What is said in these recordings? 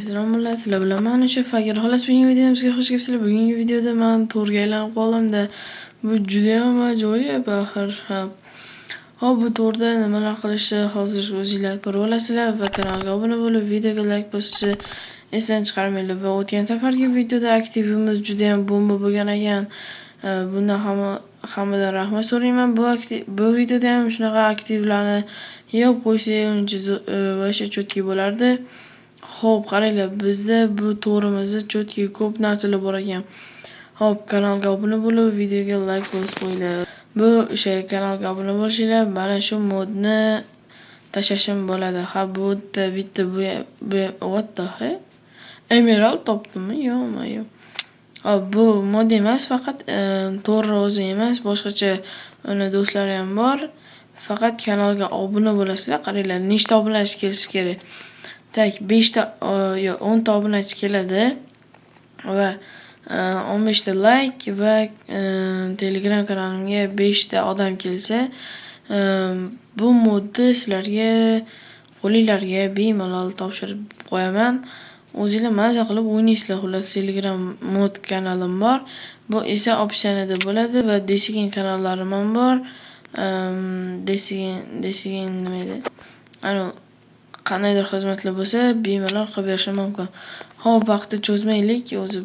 Selamlar, sizlar bilan men o'sha Fakir xolos bugungi videomizga xush kelibsizlar. Bugungi videoda men to'rga aylanib qoldim-da. Bu juda ham ajoyib axir. Hop, bu to'rda nimalar qilishni hozir o'zingizlar ko'rib olasizlar va kanalga obuna bo'lib, videoga like bosishni esdan chiqarmanglar. Va o'tgan safargi videoda aktivimiz juda ham bomba bo'lgan ekan. Bundan hammadan rahmat so'rayman. Bu videoda ham shunaqa aktivlarni yig'ib qo'ysangiz vasha chotki bo'lardi. Xo'p, qaranglar, bizda bu to'rimizda chotki ko'p narsalar bor ekan. Hop, kanalga obuna bo'lib, videoga like bosib qo'yinglar. Bu o'sha kanalga obuna bo'lishinglar, mana shu modni tashlashim bo'ladi. Ha, bu yerda bitta bu what the hell? Emerald topdimmi? Yo'qmi? Hop, bu mod emas, faqat to'g'ri o'zi emas, boshqacha uni do'stlari ham bor. Faqat kanalga obuna bo'lasizlar. Qaranglar, nechta obunachi kelishi kerak. Tak 5 ta yo 10 ta obunachi keladi va 15 ta like va Telegram kanalimga 5 ta odam kelsa, bu modni sizlarga qo'linglarga bemalol topshirib qo'yaman. O'zingizlar maza qilib o'ynaysizlar. Xullas, Telegram mod kanalim bor. Bu esa opsiyada bo'ladi va Design kanallarim ham bor. Design nima edi? Qandaydir xizmatlar bo'lsa, bemalol qilib berishim mumkin. Hop, vaqtni cho'zmaylik, o'zi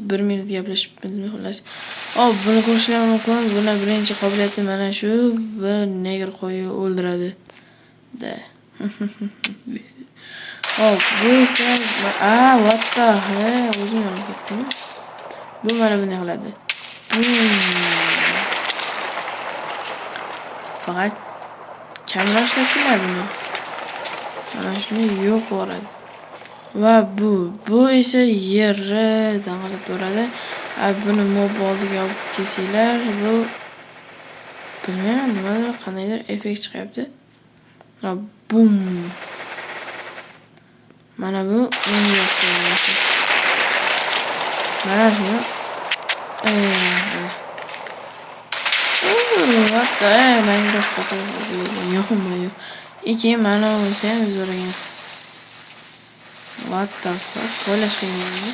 bir minut gaplashibmizmi xullas. Hop, buni ko'rishlar mumkin. Buni birinchi qobiliyati mana shu, bir negr qo'yib o'ldiradi. Da. Hop, bu esa what the hell, o'zim yonib ketdim. Bu mana bunday qiladi. Faqat kamroqlar keladi buni. Mana shuni yo'q bo'ladi. Va bu esa yerni dang'ilib turadi. Buni mob oldiga olib kelsanglar, bu bilmayman, nimadir qandaydir effekt chiqyapti. Bum. Mana bu menga yoqdi. Mana shu. What the hell? Menga yo'qmi? Ikki mana o'zi ham zo'r ekan. What the fuck? Qo'llash qiyin.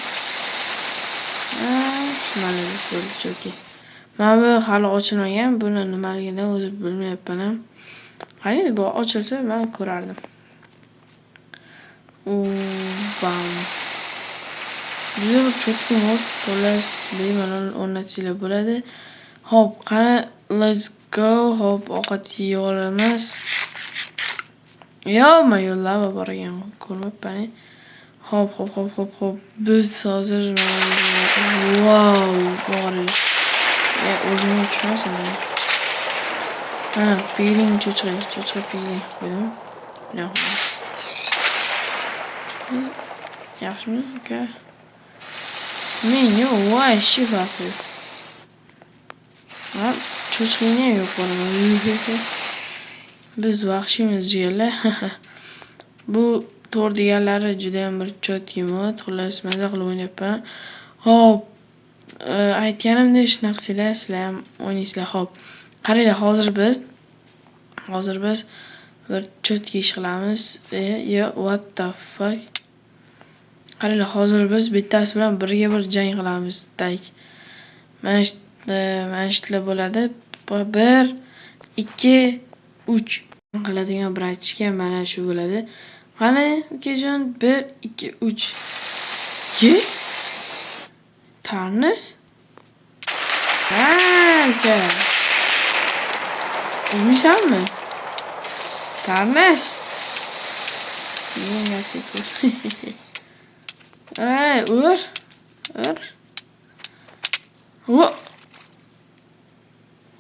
Mana bu cho'ki. Mana bu hali ochilmagan. Buni nimaligini o'zi bilmayapman ham. Qarang, bu ochilsa men ko'rardim. Bam. Juda cho'tki mod, xullas bemalol o'rnatsanglar bo'ladi. Hop, qara, let's go. Hop, ovqat yey olamiz. Yo'qmi, yo'llaba bor ekan, ko'rmabman. Hop. Biz hozir wow, bor. O'zimga tushmasin. Mana, piling cho'chqa piling qo'ydim. Yo'qmas. Yaxshimi, uka? Menga voy shifafi. Cho'chqaga yo'q bo'laman. Biz vahshiymiz jigarlar. Bu to'r deganlari juda ham bir chotki mod. Xullas, maza qilib o'ynayapman. Hop. Aytganimdek shunaqa sizlar ham o'ynaysizlar. Hop. Qaranglar, hozir biz bir chotki ish qilamiz. What the fuck? Qaranglar, hozir biz bittasi bilan birga bir jang qilamiz. Tak. Mana shular bo'ladi. 1 2 3 qiladigan bir aytishga mana shu bo'ladi. Qani, ukajon, 1 2 3. Ye? Tarnis? Uka. Uymisanmi? Tarnis? Ur.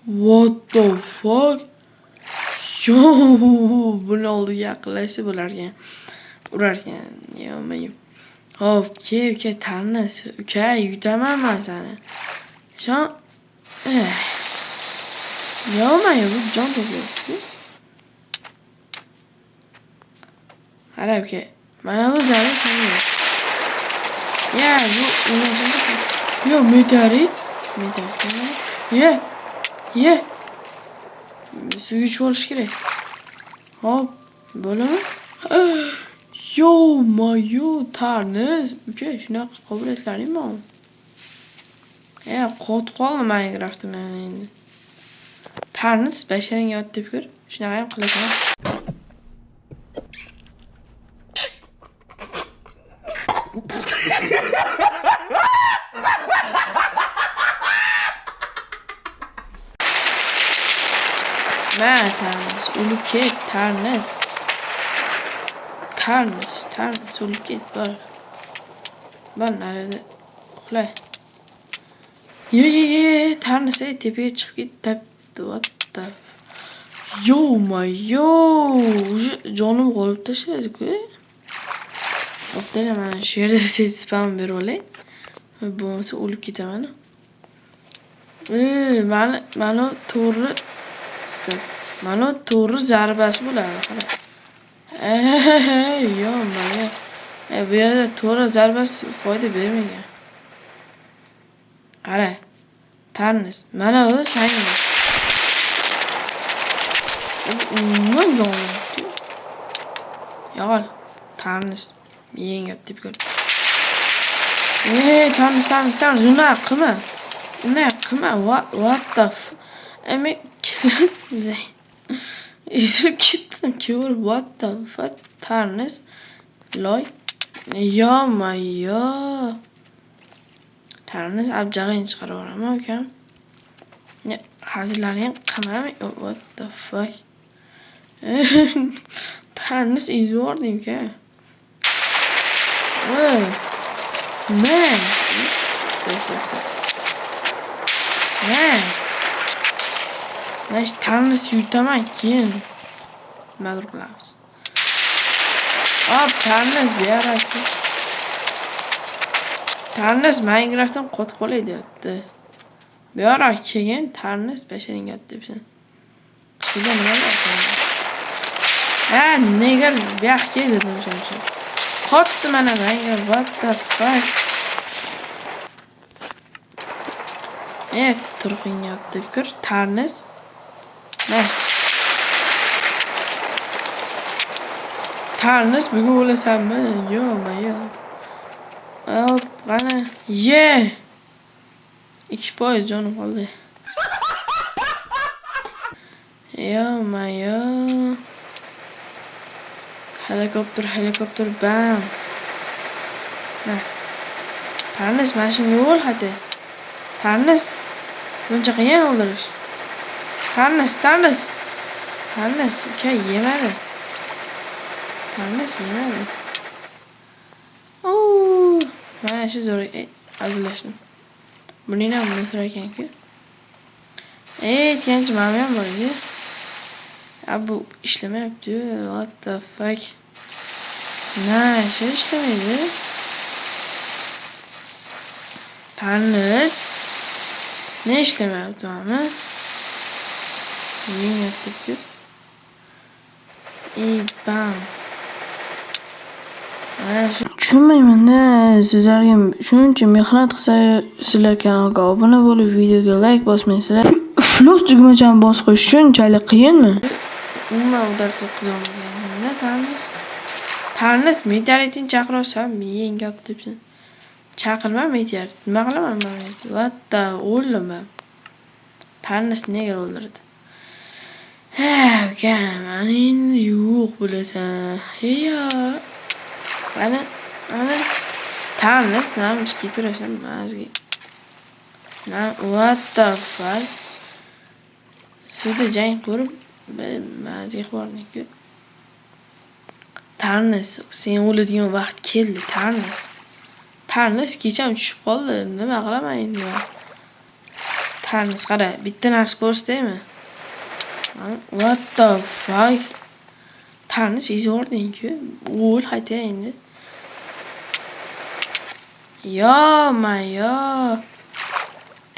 What the fuck? Yo, buni oldiga yaqinlashsa bo'larkan. Urarkan. Yo'qmi? Hop, uka, Tarnis. Uka, yutaman men seni. Yo'qmi, bu jon to'playapti. Qara, uka. Mana bu zarur senga. Bu meteorit. Ye. Suvga tushib olish kerak. Hop, bo'ladimi? Yo-mayo, Tarnis. Uka, shunaqa qobiliyatlaring bor. Qotib qoldim Minecraft'im endi. Tarnis basharingga ot deb ko'r. Shunaqa ham qilasan. Mana Tarnis, o'lib ket, Tarnis. Tarnis, o'lib ket, bor. Bor, narada uxla. Ye, Tarnis, tepaga chiqib ketdi. What the? Yo-mayo, jonim qolib tashladi-ku. Bo'pti, mana shu yerda set spam berib olay. Bo'lmasa o'lib ketaman. Mana to'g'ri. Mana to'g'ri zarbasi bo'ladi, qara. Yo-mayo. Bu yerda to'g'ri zarbasi foyda bermagan. Qara. Tarnis, mana u senga. Umuman jonim. Yo'q, Tarnis, yenga deb ko'r. Tarnis, zuna qilma. What the f... Ezilib ketdim, ko'r. What the fuck, Tarnis. Loy. Yo-mayo. Tarnis abjag'ing chiqarib yuboraman, ukam. Hazillarni ham qilmam. What the fuck. Tarnis izvording, uka. Man. Mana Tarnis yutaman keyin. Nima qilamiz? Tarnis beraki. Tarnis Minecraft'dan qotib qolay deyapti. Bora keyin Tarnis basharingga ot debsan. Sizga nima bo'ladi? Nega bu yoqqa dedim shuncha. Qotdi mana menga. What the fuck? Turqinga ot deb ko'r, Tarnis. Tarnis bugun o'lasanmi? Yo-mayo. Qani. 2% jonim qoldi. Yo-mayo. Helikopter, bam. Tarnis, mana shunga o'l hadi. Tarnis. Buncha qiyin o'ldirish. Tarnis, uka yemadi. Tarnis yemadi. Mana shu zo'r azlashdim. Buning ham misra ekan-ku. Tinch mana ham bor edi. Bu ishlamayapti. What the fuck? Shu ishlamaydi. Tarnis. Ne ishlamayapti mana? Yengayapti. Bam. Tushunmayman-da, sizlarga shuncha mehnat qilsa, sizlar kanalga obuna bo'lib, videoga like bosmaysizlar. Plus tugmachani bosib qo'yish shunchalik qiyinmi? Umuman udarga qizolmagan-da, Tarnis, meteoritni chaqirasan, menga ot debsan. Chaqirma meteorit. Nima qilaman men? What the o'ldim. Tarnis nega o'ldirdi? Uka, mana endi yo'q bo'lasan. Mana Tarnis, nima ishga turasan mazga. What the fuck? Suvda jang qilib, mazga qo'rniki. Tarnis, sen o'ladigan vaqt keldi, Tarnis. Tarnis kecham tushib qoldi. Nima qilaman endi? Tarnis, qara, bitta narsa ko'rsataymi? What the fuck? Tarnis izording-ku. O'l hayta endi. Yo-mayo.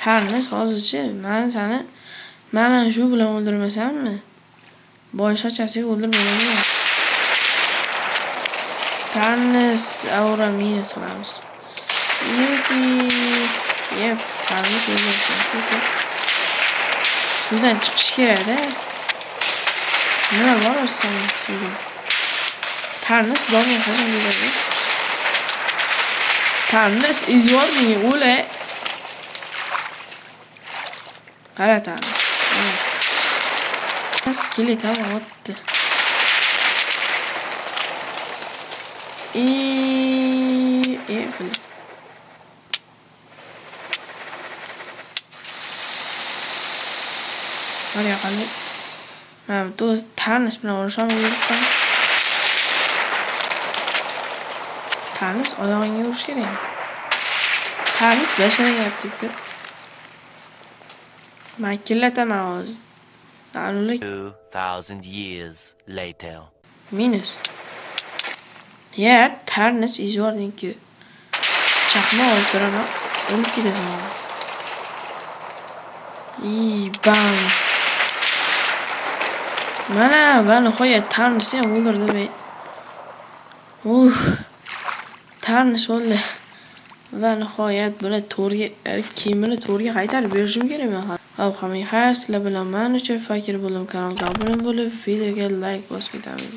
Tarnis, hozirchi men seni mana shu bilan o'ldirmasammi? Boshqachasiga o'ldirmayman. Tarnis, aura minus qilamiz. Tarnis o'ldirsin. Suvdan chiqish kerak-da. Nima bor o'zsan suvda? Tannis domin qachon keladi? Tannis izvorning o'li. Qara Tannis. Skelet ham otdi. Bildim. Hadi bakalım. Ben do'st Tannis bilan urishaman. Tannis oyog'ingga urish kerak. Tannis basharatyapti. Makillataman hozir. 2000 years later. Minus. Ya, Tannis izvorniki. Chaqmoq olib turaman. O'lib ketasan. Bam. Mana va nihoyat Tannisni ham o'ldirdim. Tannis o'ldi. Va nihoyat buni kiyimini to'rga qaytarib berishim kerak men. Hammaga xayr, sizlar bilan men uchun fakir bo'lib kanalga obuna bo'lib, videoga like bosib ketamiz.